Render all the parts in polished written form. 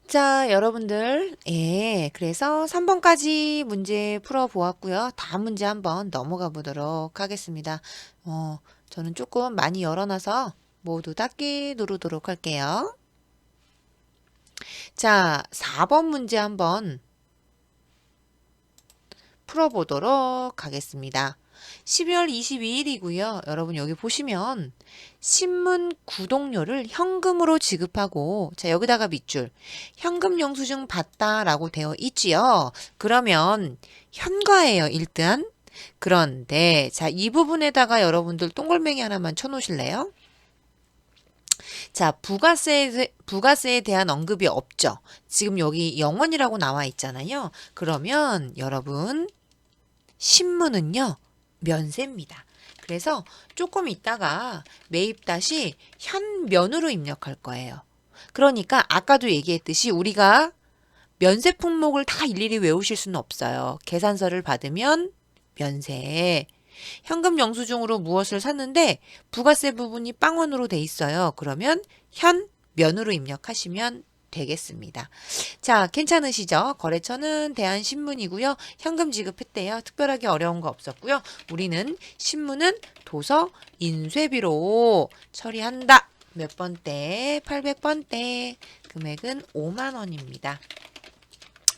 자, 여러분들. 예, 그래서 3번까지 문제 풀어보았고요. 다음 문제 한번 넘어가 보도록 하겠습니다. 저는 조금 많이 열어놔서 모두 닫기 누르도록 할게요. 자, 4번 문제 한번 풀어보도록 하겠습니다. 12월 22일이고요. 여러분 여기 보시면 신문 구독료를 현금으로 지급하고 자 여기다가 밑줄 현금 영수증 받다라고 되어 있지요. 그러면 현과예요. 일단 그런데 자 이 부분에다가 여러분들 동글맹이 하나만 쳐놓으실래요? 자 부가세에 대한 언급이 없죠. 지금 여기 0원이라고 나와 있잖아요. 그러면 여러분 신문은요 면세입니다. 그래서 조금 있다가 매입 다시 현면으로 입력할 거예요. 그러니까 아까도 얘기했듯이 우리가 면세 품목을 다 일일이 외우실 수는 없어요. 계산서를 받으면 면세. 현금 영수증으로 무엇을 샀는데 부가세 부분이 빵원으로 돼 있어요. 그러면 현면으로 입력하시면 되겠습니다. 자, 괜찮으시죠? 거래처는 대한신문이고요. 현금 지급했대요. 특별하게 어려운 거 없었고요. 우리는 신문은 도서 인쇄비로 처리한다. 몇 번대? 800번대. 금액은 5만 원입니다.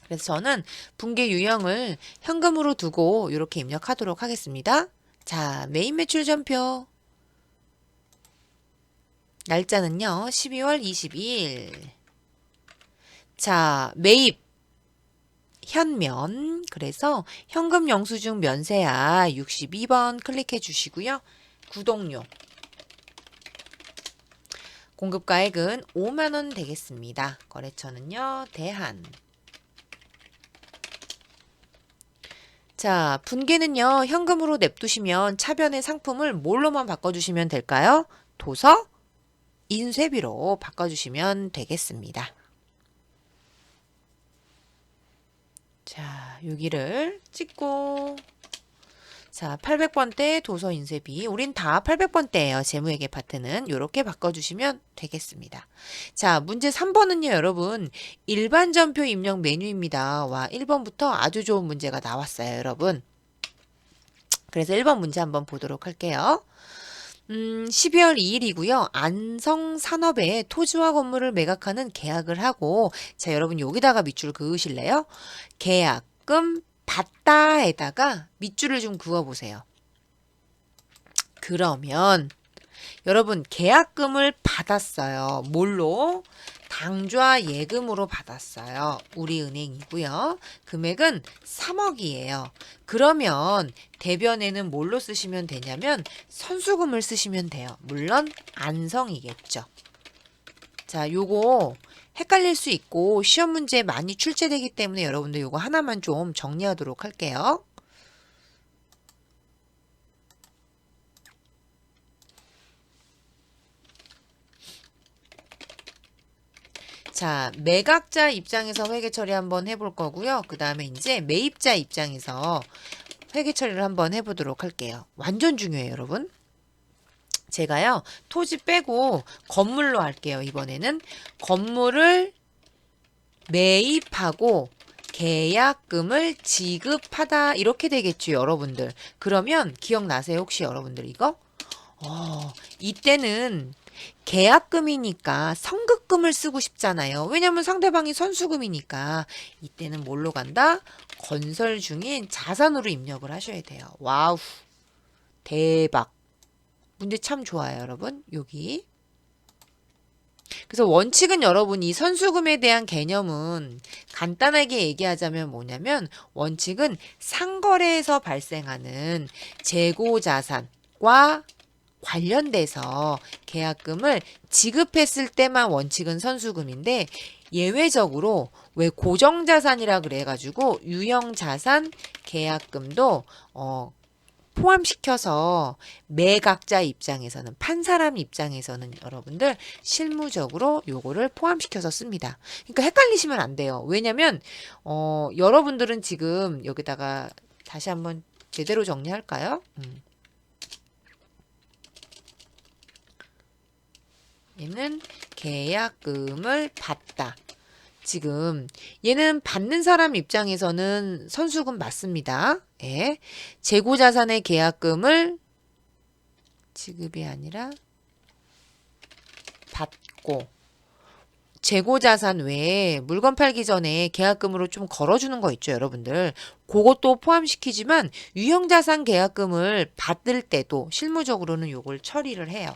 그래서 저는 분계 유형을 현금으로 두고 이렇게 입력하도록 하겠습니다. 자, 메인 매출 전표. 날짜는요. 12월 22일. 자, 매입. 현면. 그래서 현금 영수증 면세야 62번 클릭해 주시고요. 구독료. 공급가액은 5만 원 되겠습니다. 거래처는요. 대한. 자, 분계는요. 현금으로 냅두시면 차변의 상품을 뭘로만 바꿔주시면 될까요? 도서, 인쇄비로 바꿔주시면 되겠습니다. 자, 여기를 찍고 자, 800번대 도서 인쇄비. 우린 다 800번대예요. 재무회계 파트는 이렇게 바꿔주시면 되겠습니다. 자, 문제 3번은요, 여러분. 일반 전표 입력 메뉴입니다. 와, 1번부터 아주 좋은 문제가 나왔어요, 여러분. 그래서 1번 문제 한번 보도록 할게요. 12월 2일이고요. 안성산업에 토지와 건물을 매각하는 계약을 하고 자, 여러분 여기다가 밑줄 그으실래요? 계약금 받다에다가 밑줄을 좀 그어보세요. 그러면 여러분 계약금을 받았어요. 뭘로? 당좌 예금으로 받았어요. 우리은행이고요. 금액은 3억이에요. 그러면 대변에는 뭘로 쓰시면 되냐면 선수금을 쓰시면 돼요. 물론 안성이겠죠. 자, 요거 헷갈릴 수 있고 시험 문제 많이 출제되기 때문에 여러분들 요거 하나만 좀 정리하도록 할게요. 자, 매각자 입장에서 회계 처리 한번 해볼 거고요. 그 다음에 이제 매입자 입장에서 회계 처리를 한번 해보도록 할게요. 완전 중요해요, 여러분. 제가요, 토지 빼고 건물로 할게요, 이번에는. 건물을 매입하고 계약금을 지급하다 이렇게 되겠죠, 여러분들. 그러면 기억나세요, 혹시 여러분들 이거? 이때는 계약금이니까 선급금을 쓰고 싶잖아요. 왜냐면 상대방이 선수금이니까 이때는 뭘로 간다? 건설 중인 자산으로 입력을 하셔야 돼요. 와우, 대박. 문제 참 좋아요, 여러분. 여기. 그래서 원칙은 여러분 이 선수금에 대한 개념은 간단하게 얘기하자면 뭐냐면 원칙은 상거래에서 발생하는 재고자산과 관련돼서 계약금을 지급했을 때만 원칙은 선수금인데 예외적으로 왜 고정자산이라 그래가지고 유형자산 계약금도 포함시켜서 매각자 입장에서는 판사람 입장에서는 여러분들 실무적으로 요거를 포함시켜서 씁니다. 그러니까 헷갈리시면 안 돼요. 왜냐면 여러분들은 지금 여기다가 다시 한번 제대로 정리할까요? 얘는 계약금을 받다. 지금 얘는 받는 사람 입장에서는 선수금 맞습니다. 예. 재고자산의 계약금을 지급이 아니라 받고 재고자산 외에 물건 팔기 전에 계약금으로 좀 걸어주는 거 있죠, 여러분들. 그것도 포함시키지만 유형자산 계약금을 받을 때도 실무적으로는 요걸 처리를 해요.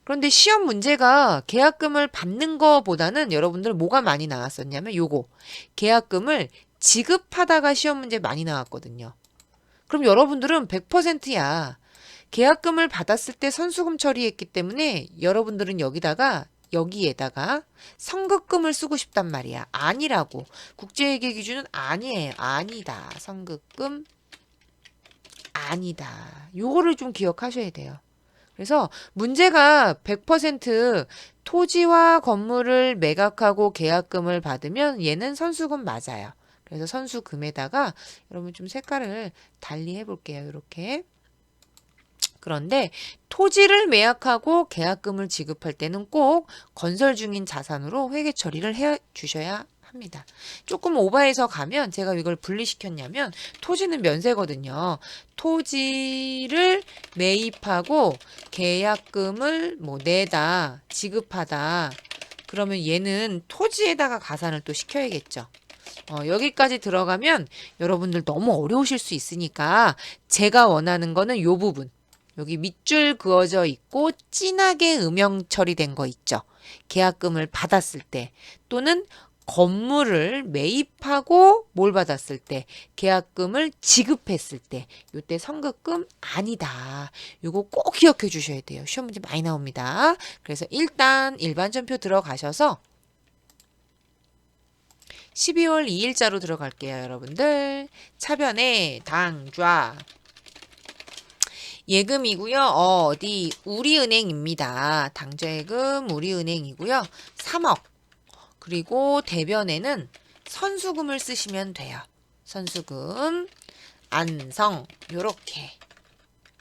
그런데 시험 문제가 계약금을 받는 거보다는 여러분들 뭐가 많이 나왔었냐면 요거. 계약금을 지급하다가 시험 문제 많이 나왔거든요. 그럼 여러분들은 100%야. 계약금을 받았을 때 선수금 처리했기 때문에 여러분들은 여기에다가 선급금을 쓰고 싶단 말이야. 아니라고. 국제회계 기준은 아니에요. 아니다. 선급금 아니다. 요거를 좀 기억하셔야 돼요. 그래서 문제가 100% 토지와 건물을 매각하고 계약금을 받으면 얘는 선수금 맞아요. 그래서 선수금에다가 여러분 좀 색깔을 달리 해볼게요. 이렇게. 그런데 토지를 매각하고 계약금을 지급할 때는 꼭 건설 중인 자산으로 회계 처리를 해 주셔야 합니다. 조금 오버해서 가면 제가 이걸 분리시켰냐면 토지는 면세거든요. 토지를 매입하고 계약금을 뭐 내다, 지급하다. 그러면 얘는 토지에다가 가산을 또 시켜야겠죠. 여기까지 들어가면 여러분들 너무 어려우실 수 있으니까 제가 원하는 거는 요 부분. 여기 밑줄 그어져 있고 진하게 음영 처리된 거 있죠. 계약금을 받았을 때 또는 건물을 매입하고 뭘 받았을 때 계약금을 지급했을 때 요때 선급금 아니다. 요거 꼭 기억해 주셔야 돼요. 시험 문제 많이 나옵니다. 그래서 일단 일반전표 들어가셔서 12월 2일자로 들어갈게요, 여러분들. 차변에 당좌 예금이고요. 어디 우리은행입니다. 당좌예금 우리은행이고요. 3억. 그리고 대변에는 선수금을 쓰시면 돼요. 선수금 안성 요렇게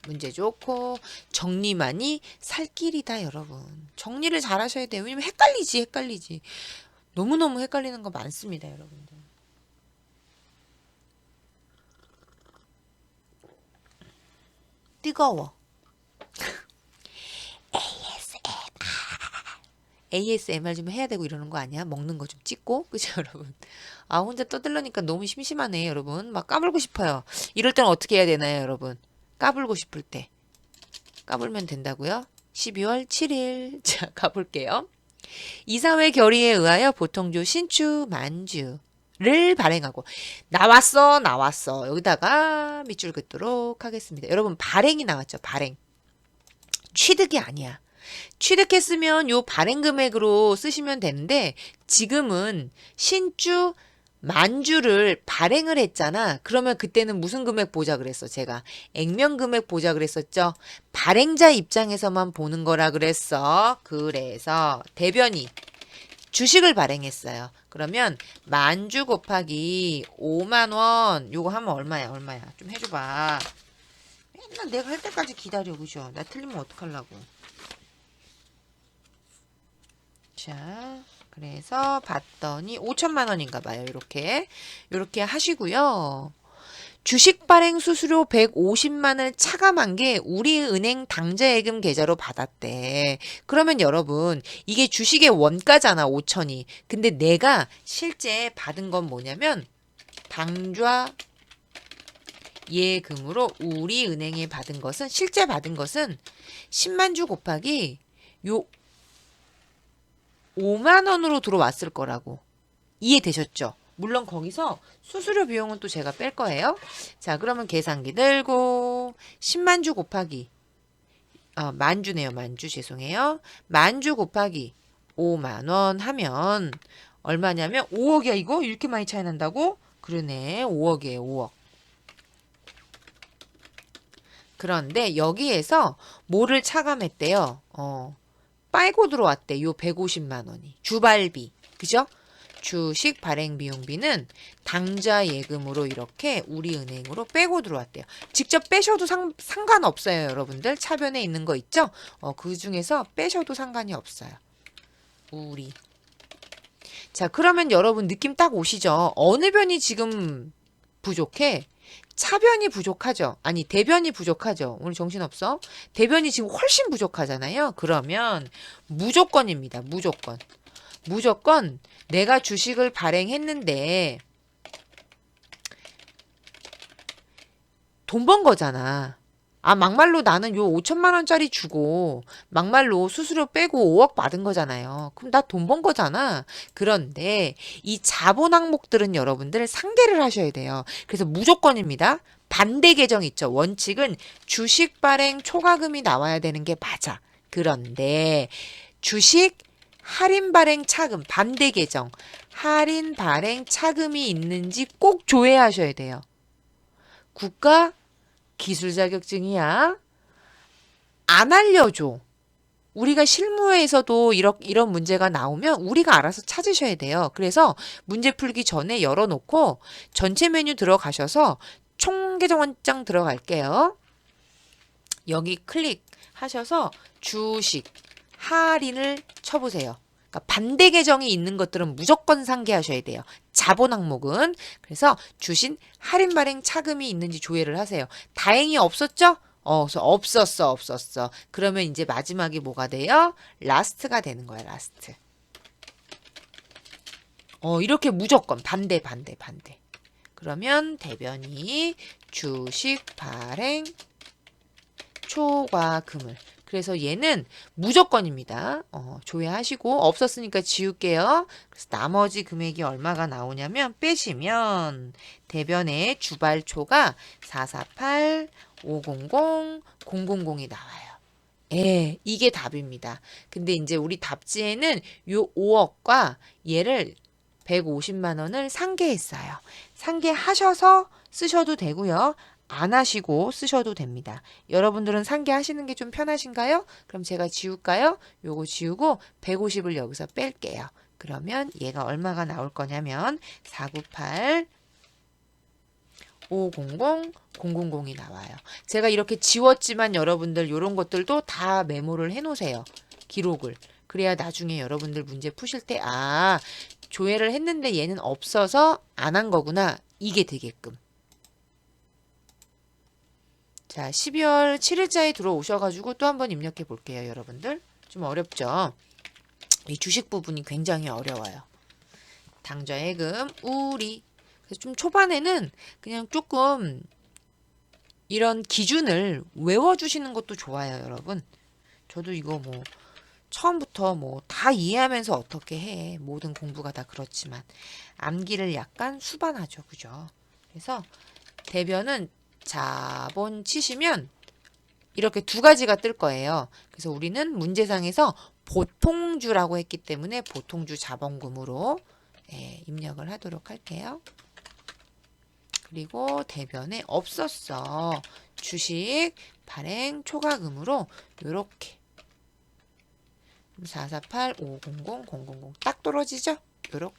문제 좋고 정리만이 살 길이다, 여러분. 정리를 잘 하셔야 돼요. 왜냐면 헷갈리지. 너무너무 헷갈리는 거 많습니다, 여러분들. 뜨거워. ASMR 좀 해야 되고 이러는 거 아니야? 먹는 거 좀 찍고. 그죠, 여러분? 아, 혼자 떠들려니까 너무 심심하네, 여러분. 막 까불고 싶어요. 이럴 때는 어떻게 해야 되나요, 여러분? 까불고 싶을 때. 까불면 된다고요? 12월 7일. 자, 가볼게요. 이사회 결의에 의하여 보통주 신축 만주를 발행하고 나왔어. 여기다가 밑줄 긋도록 하겠습니다. 여러분 발행이 나왔죠. 발행. 취득이 아니야. 취득했으면 요 발행 금액으로 쓰시면 되는데 지금은 신주 만주를 발행을 했잖아. 그러면 그때는 무슨 금액 보자 그랬어? 제가 액면 금액 보자 그랬었죠. 발행자 입장에서만 보는 거라 그랬어. 그래서 대변이 주식을 발행했어요. 그러면 만주 곱하기 5만 원 요거 하면 얼마야? 좀 해줘봐. 맨날 내가 할 때까지 기다려. 그죠? 나 틀리면 어떡하려고. 자, 그래서 봤더니 5천만 원인가 봐요. 요렇게 하시고요. 주식 발행 수수료 150만을 차감한 게 우리은행 당좌예금 계좌로 받았대. 그러면 여러분 이게 주식의 원가잖아. 5천이. 근데 내가 실제 받은 건 뭐냐면 당좌 예금으로 우리은행에 받은 것은 실제 받은 것은 10만 주 곱하기 요 5만 원으로 들어왔을 거라고. 이해되셨죠? 물론 거기서 수수료 비용은 또 제가 뺄 거예요. 자, 그러면 계산기 들고 10만 주 곱하기 만주네요. 만주 죄송해요. 만주 곱하기 5만 원 하면 얼마냐면 5억이야 이거? 이렇게 많이 차이 난다고? 그러네. 5억이에요. 5억. 그런데 여기에서 뭐를 차감했대요? 빨고 들어왔대. 요 150만 원이. 주발비. 그죠? 주식 발행 비용비는 당좌 예금으로 이렇게 우리은행으로 빼고 들어왔대요. 직접 빼셔도 상관없어요, 여러분들. 차변에 있는 거 있죠? 그 중에서 빼셔도 상관이 없어요. 우리. 자, 그러면 여러분 느낌 딱 오시죠? 어느 변이 지금 부족해? 차변이 부족하죠? 아니, 대변이 부족하죠? 오늘 정신없어? 대변이 지금 훨씬 부족하잖아요? 그러면 무조건입니다. 무조건. 무조건 내가 주식을 발행했는데 돈 번 거잖아. 아, 막말로 나는 요 5천만 원짜리 주고 막말로 수수료 빼고 5억 받은 거잖아요. 그럼 나 돈 번 거잖아. 그런데 이 자본 항목들은 여러분들 상계를 하셔야 돼요. 그래서 무조건입니다. 반대 계정 있죠. 원칙은 주식 발행 초과금이 나와야 되는 게 맞아. 그런데 주식 할인 발행 차금 반대 계정 할인 발행 차금이 있는지 꼭 조회하셔야 돼요. 국가 기술 자격증이야. 안 알려줘. 우리가 실무에서도 이런 문제가 나오면 우리가 알아서 찾으셔야 돼요. 그래서 문제 풀기 전에 열어놓고 전체 메뉴 들어가셔서 총계정원장 들어갈게요. 여기 클릭하셔서 주식 할인을 쳐보세요. 그러니까 반대 계정이 있는 것들은 무조건 상계하셔야 돼요. 자본 항목은. 그래서 주식 할인 발행 차금이 있는지 조회를 하세요. 다행히 없었죠? 없었어. 그러면 이제 마지막에 뭐가 돼요? 라스트가 되는 거야, 라스트. 이렇게 무조건 반대. 그러면 대변이 주식 발행 초과금을. 그래서 얘는 무조건입니다. 조회하시고 없었으니까 지울게요. 그래서 나머지 금액이 얼마가 나오냐면 빼시면 대변의 주발초가 448, 500, 000이 나와요. 예, 이게 답입니다. 근데 이제 우리 답지에는 요 5억과 얘를 150만 원을 상계했어요. 상계하셔서 쓰셔도 되고요. 안 하시고 쓰셔도 됩니다. 여러분들은 상계하시는 게 좀 편하신가요? 그럼 제가 지울까요? 요거 지우고 150을 여기서 뺄게요. 그러면 얘가 얼마가 나올 거냐면 498, 500, 000이 나와요. 제가 이렇게 지웠지만 여러분들 이런 것들도 다 메모를 해놓으세요. 기록을. 그래야 나중에 여러분들 문제 푸실 때 조회를 했는데 얘는 없어서 안 한 거구나. 이게 되게끔. 자, 12월 7일자에 들어오셔가지고 또 한번 입력해 볼게요, 여러분들. 좀 어렵죠? 이 주식 부분이 굉장히 어려워요. 당좌예금, 우리. 그래서 좀 초반에는 그냥 조금 이런 기준을 외워주시는 것도 좋아요, 여러분. 저도 이거 뭐 처음부터 뭐 다 이해하면서 어떻게 해. 모든 공부가 다 그렇지만 암기를 약간 수반하죠, 그죠? 그래서 대변은 자본 치시면 이렇게 두 가지가 뜰 거예요. 그래서 우리는 문제상에서 보통주라고 했기 때문에 보통주 자본금으로 입력을 하도록 할게요. 그리고 대변에 없었어. 주식 발행 초과금으로 요렇게 448, 500, 000 딱 떨어지죠? 요렇게.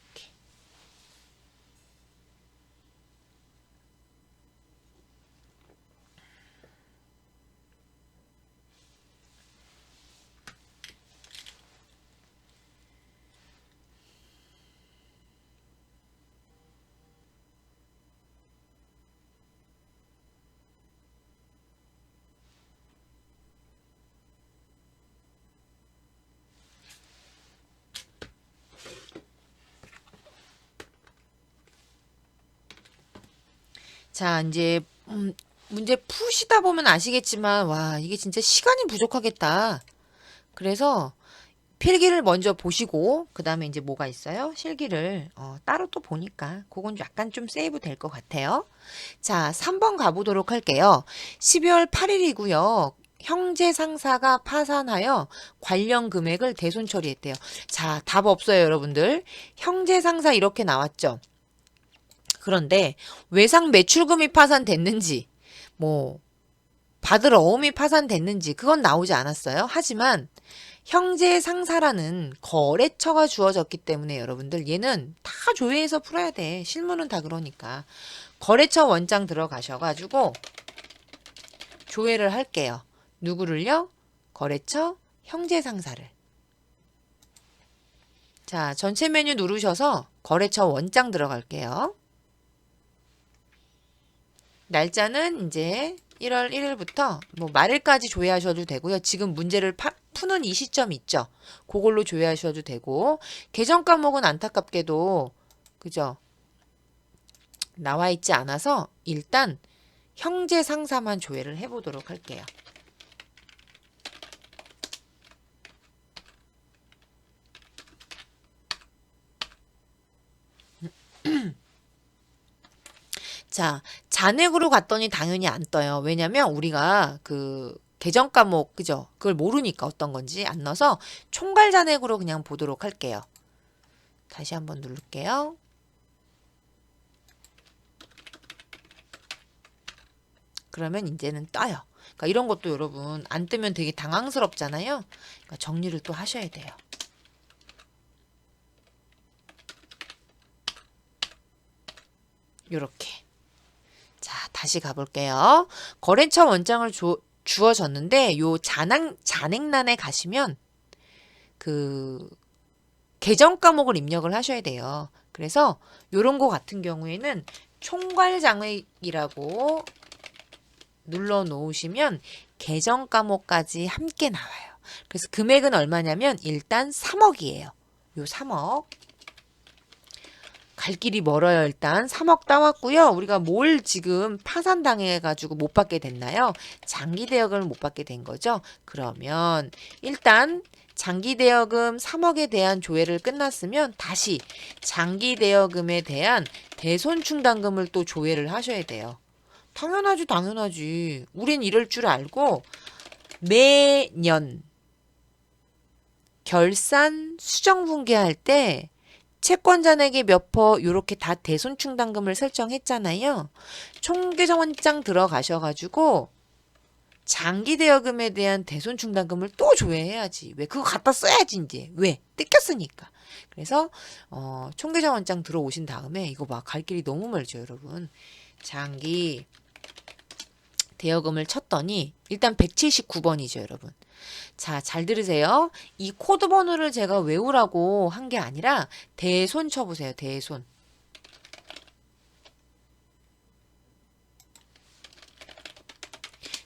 자, 이제 문제 푸시다 보면 아시겠지만 와, 이게 진짜 시간이 부족하겠다. 그래서 필기를 먼저 보시고 그 다음에 이제 뭐가 있어요? 실기를 따로 또 보니까 그건 약간 좀 세이브 될 것 같아요. 자, 3번 가보도록 할게요. 12월 8일이고요. 형제 상사가 파산하여 관련 금액을 대손 처리했대요. 자, 답 없어요, 여러분들. 형제 상사 이렇게 나왔죠. 그런데 외상 매출금이 파산됐는지 뭐 받을 어음이 파산됐는지 그건 나오지 않았어요. 하지만 형제 상사라는 거래처가 주어졌기 때문에 여러분들 얘는 다 조회해서 풀어야 돼. 실무는 다 그러니까. 거래처 원장 들어가셔가지고 조회를 할게요. 누구를요? 거래처 형제 상사를. 자, 전체 메뉴 누르셔서 거래처 원장 들어갈게요. 날짜는 이제 1월 1일부터 뭐 말일까지 조회하셔도 되고요. 지금 문제를 푸는 이 시점 있죠. 그걸로 조회하셔도 되고 계정 과목은 안타깝게도 그죠? 나와 있지 않아서 일단 형제 상사만 조회를 해보도록 할게요. 자, 잔액으로 갔더니 당연히 안 떠요. 왜냐면 우리가 그 계정 과목 그죠? 그걸 모르니까 어떤 건지 안 넣어서 총괄 잔액으로 그냥 보도록 할게요. 다시 한번 누를게요. 그러면 이제는 떠요. 그러니까 이런 것도 여러분 안 뜨면 되게 당황스럽잖아요. 그러니까 정리를 또 하셔야 돼요. 요렇게. 자, 다시 가볼게요. 거래처 원장을 주어졌는데 요 잔액란에 가시면 그 계정 과목을 입력을 하셔야 돼요. 그래서 요런 거 같은 경우에는 총괄 장액이라고 눌러 놓으시면 계정 과목까지 함께 나와요. 그래서 금액은 얼마냐면 일단 3억이에요. 요 3억. 갈 길이 멀어요. 일단 3억 따왔고요. 우리가 뭘 지금 파산당해가지고 못 받게 됐나요? 장기대여금을 못 받게 된 거죠. 그러면 일단 장기대여금 3억에 대한 조회를 끝났으면 다시 장기대여금에 대한 대손충당금을 또 조회를 하셔야 돼요. 당연하지, 당연하지. 우린 이럴 줄 알고 매년 결산 수정분기할 때 채권잔액의 몇 퍼 요렇게 다 대손충당금을 설정했잖아요. 총계정원장 들어가셔가지고 장기대여금에 대한 대손충당금을 또 조회해야지. 왜? 그거 갖다 써야지 이제. 왜? 뜯겼으니까. 그래서 총계정원장 들어오신 다음에 이거 봐. 갈 길이 너무 멀죠 여러분. 장기 대여금을 쳤더니 일단 179번이죠 여러분. 자, 잘 들으세요. 이 코드 번호를 제가 외우라고 한 게 아니라 대손 쳐보세요. 대손.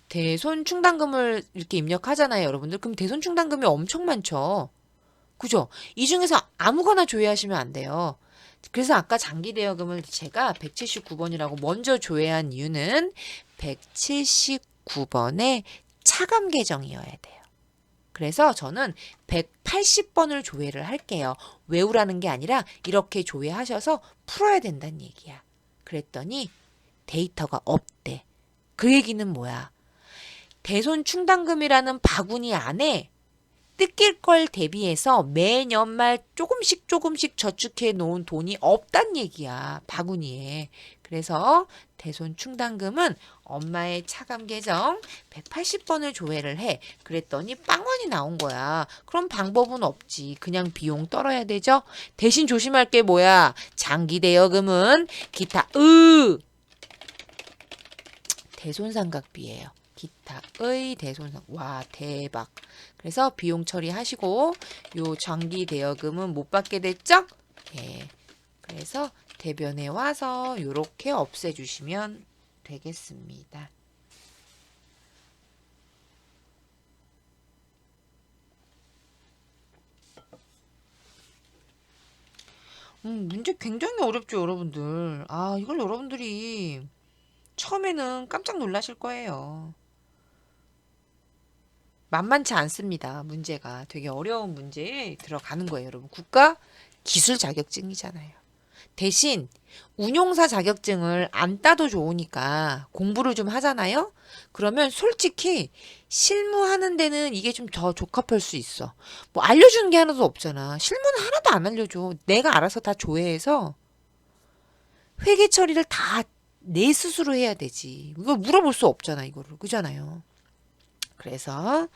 대손 충당금을 이렇게 입력하잖아요, 여러분들. 그럼 대손 충당금이 엄청 많죠. 그죠? 이 중에서 아무거나 조회하시면 안 돼요. 그래서 아까 장기대여금을 제가 179번이라고 먼저 조회한 이유는 179번의 차감 계정이어야 돼요. 그래서 저는 180번을 조회를 할게요. 외우라는 게 아니라 이렇게 조회하셔서 풀어야 된다는 얘기야. 그랬더니 데이터가 없대. 그 얘기는 뭐야? 대손 충당금이라는 바구니 안에 뜯길 걸 대비해서 매년 말 조금씩 저축해 놓은 돈이 없단 얘기야. 바구니에. 그래서 대손 충당금은 엄마의 차감 계정 180번을 조회를 해. 그랬더니 빵원이 나온 거야. 그럼 방법은 없지. 그냥 비용 떨어야 되죠. 대신 조심할 게 뭐야? 장기 대여금은 기타 대손상각비예요. 기타의 대손상. 와, 대박. 그래서 비용 처리하시고 요 장기 대여금은 못 받게 됐죠? 예. 그래서 대변에 와서 요렇게 없애주시면 되겠습니다. 문제 굉장히 어렵죠, 여러분들. 아, 이걸 여러분들이 처음에는 깜짝 놀라실 거예요. 만만치 않습니다. 문제가 되게 어려운 문제에 들어가는 거예요, 여러분. 국가 기술 자격증이잖아요. 대신 운용사 자격증을 안 따도 좋으니까 공부를 좀 하잖아요. 그러면 솔직히 실무하는 데는 이게 좀 더 적합할 수 있어. 뭐 알려주는 게 하나도 없잖아. 실무는 하나도 안 알려줘. 내가 알아서 다 조회해서 회계 처리를 다 내 스스로 해야 되지. 이걸 물어볼 수 없잖아, 이거를. 그잖아요. 그래서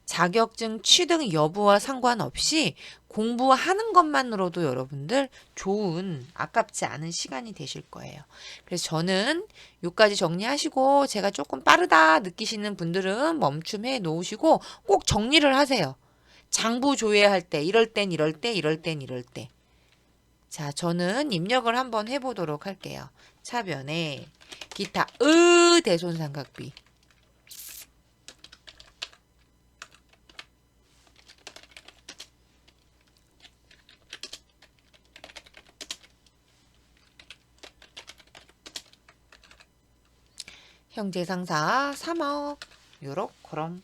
자격증 취득 여부와 상관없이 공부하는 것만으로도 여러분들 좋은 아깝지 않은 시간이 되실 거예요. 그래서 저는 여기까지 정리하시고 제가 조금 빠르다 느끼시는 분들은 멈춤해 놓으시고 꼭 정리를 하세요. 장부 조회할 때 이럴 땐 이럴 때 이럴 땐 이럴 때. 자, 저는 입력을 한번 해보도록 할게요. 차변에 기타 대손삼각비. 형제상사 3억 요렇 그럼.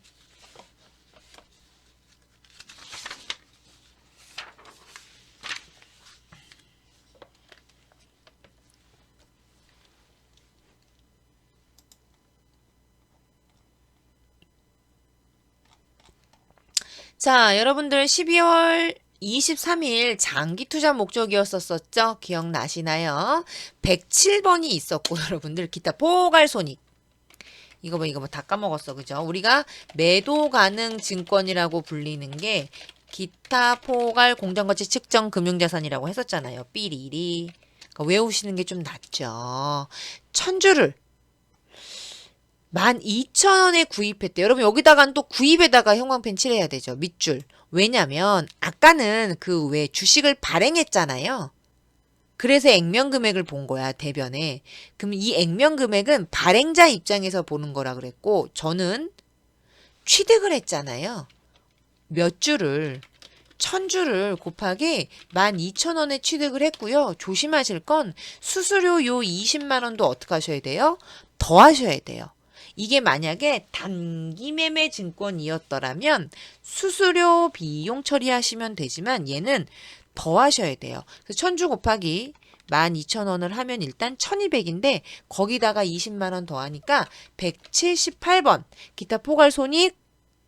자, 여러분들 12월 23일 장기 투자 목적이었었죠? 기억나시나요? 107번이 있었고 여러분들 기타 포괄손익. 이거 뭐 다 까먹었어. 그죠? 우리가 매도 가능 증권이라고 불리는 게 기타 포괄 공정가치 측정 금융자산이라고 했었잖아요. 삐리리. 그러니까 외우시는 게 좀 낫죠. 천주를 12,000원에 구입했대. 여러분 여기다가는 또 구입에다가 형광펜 칠해야 되죠. 밑줄. 왜냐면 아까는 그 왜 주식을 발행했잖아요. 그래서 액면 금액을 본 거야, 대변에. 그럼 이 액면 금액은 발행자 입장에서 보는 거라 그랬고 저는 취득을 했잖아요. 몇 주를 1,000주를 곱하기 12,000원에 취득을 했고요. 조심하실 건 수수료 요 20만 원도 어떻게 하셔야 돼요? 더 하셔야 돼요. 이게 만약에 단기 매매 증권이었더라면 수수료 비용 처리하시면 되지만 얘는 더 하셔야 돼요. 그래서 1,000주 곱하기 12,000원을 하면 일단 1,200인데 거기다가 20만 원 더하니까 178번 기타 포괄손익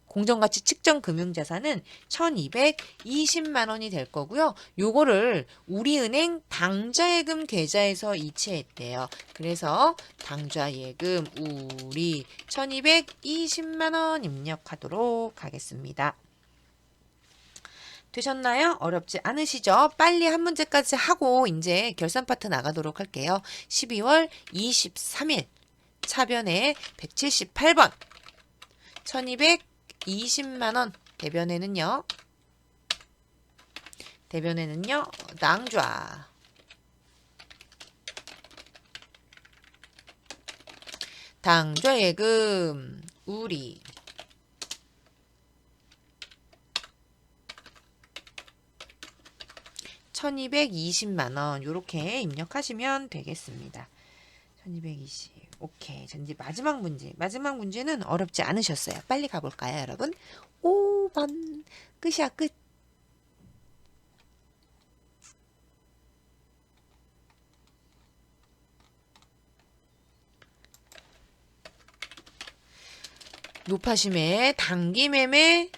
공정가치 측정 금융자산은 1,220만 원이 될 거고요. 요거를 우리은행 당좌예금 계좌에서 이체했대요. 그래서 당좌예금 우리 1,220만 원 입력하도록 하겠습니다. 되셨나요? 어렵지 않으시죠? 빨리 한 문제까지 하고 이제 결산 파트 나가도록 할게요. 12월 23일 차변에 178번 1,220만 원 대변에는요. 낭좌 당좌예금 우리 1,220만 원 요렇게 입력하시면 되겠습니다. 1,220 오케이. 자, 이제 마지막 문제는 어렵지 않으셨어요. 빨리 가볼까요, 여러분? 5번 끝이야, 끝. 노파심의 단기 매매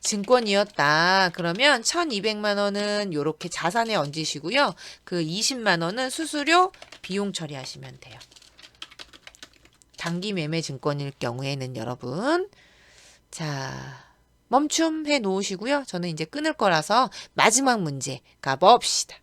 증권이었다. 그러면 1,200만 원은 요렇게 자산에 얹으시고요. 그 20만 원은 수수료 비용 처리하시면 돼요. 단기 매매 증권일 경우에는 여러분 자 멈춤해 놓으시고요. 저는 이제 끊을 거라서 마지막 문제 가봅시다.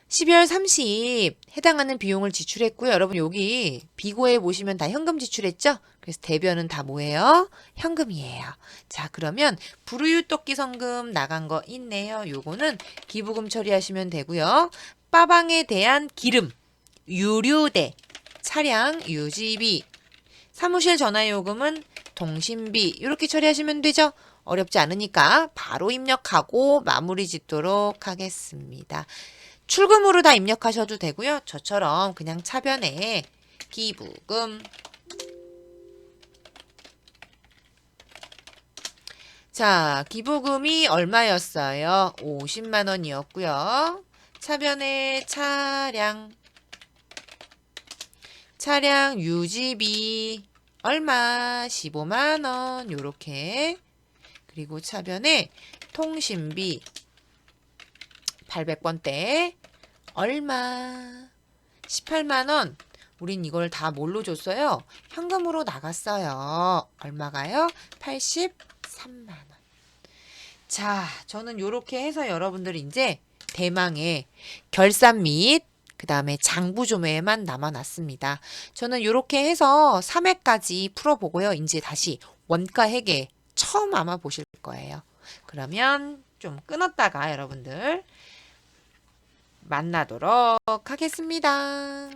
12월 30 해당하는 비용을 지출했고요. 여러분 여기 비고에 보시면 다 현금 지출했죠? 그래서 대변은 다 뭐예요? 현금이에요. 자 그러면 불우유토끼 성금 나간 거 있네요. 요거는 기부금 처리하시면 되고요. 빠방에 대한 기름, 유류대, 차량 유지비, 사무실 전화요금은 통신비 이렇게 처리하시면 되죠. 어렵지 않으니까 바로 입력하고 마무리 짓도록 하겠습니다. 출금으로 다 입력하셔도 되고요. 저처럼 그냥 차변에 기부금 자 기부금이 얼마였어요? 50만 원이었고요. 차변에 차량 유지비 얼마? 15만 원 요렇게 그리고 차변에 통신비 800번대 얼마? 18만 원 우린 이걸 다 뭘로 줬어요? 현금으로 나갔어요. 얼마가요? 83만 원. 자, 저는 이렇게 해서 여러분들 이제 대망의 결산 및 그 다음에 장부조매만 남아났습니다. 저는 이렇게 해서 3회까지 풀어보고요. 이제 다시 원가 회계 처음 아마 보실 거예요. 그러면 좀 끊었다가 여러분들 만나도록 하겠습니다.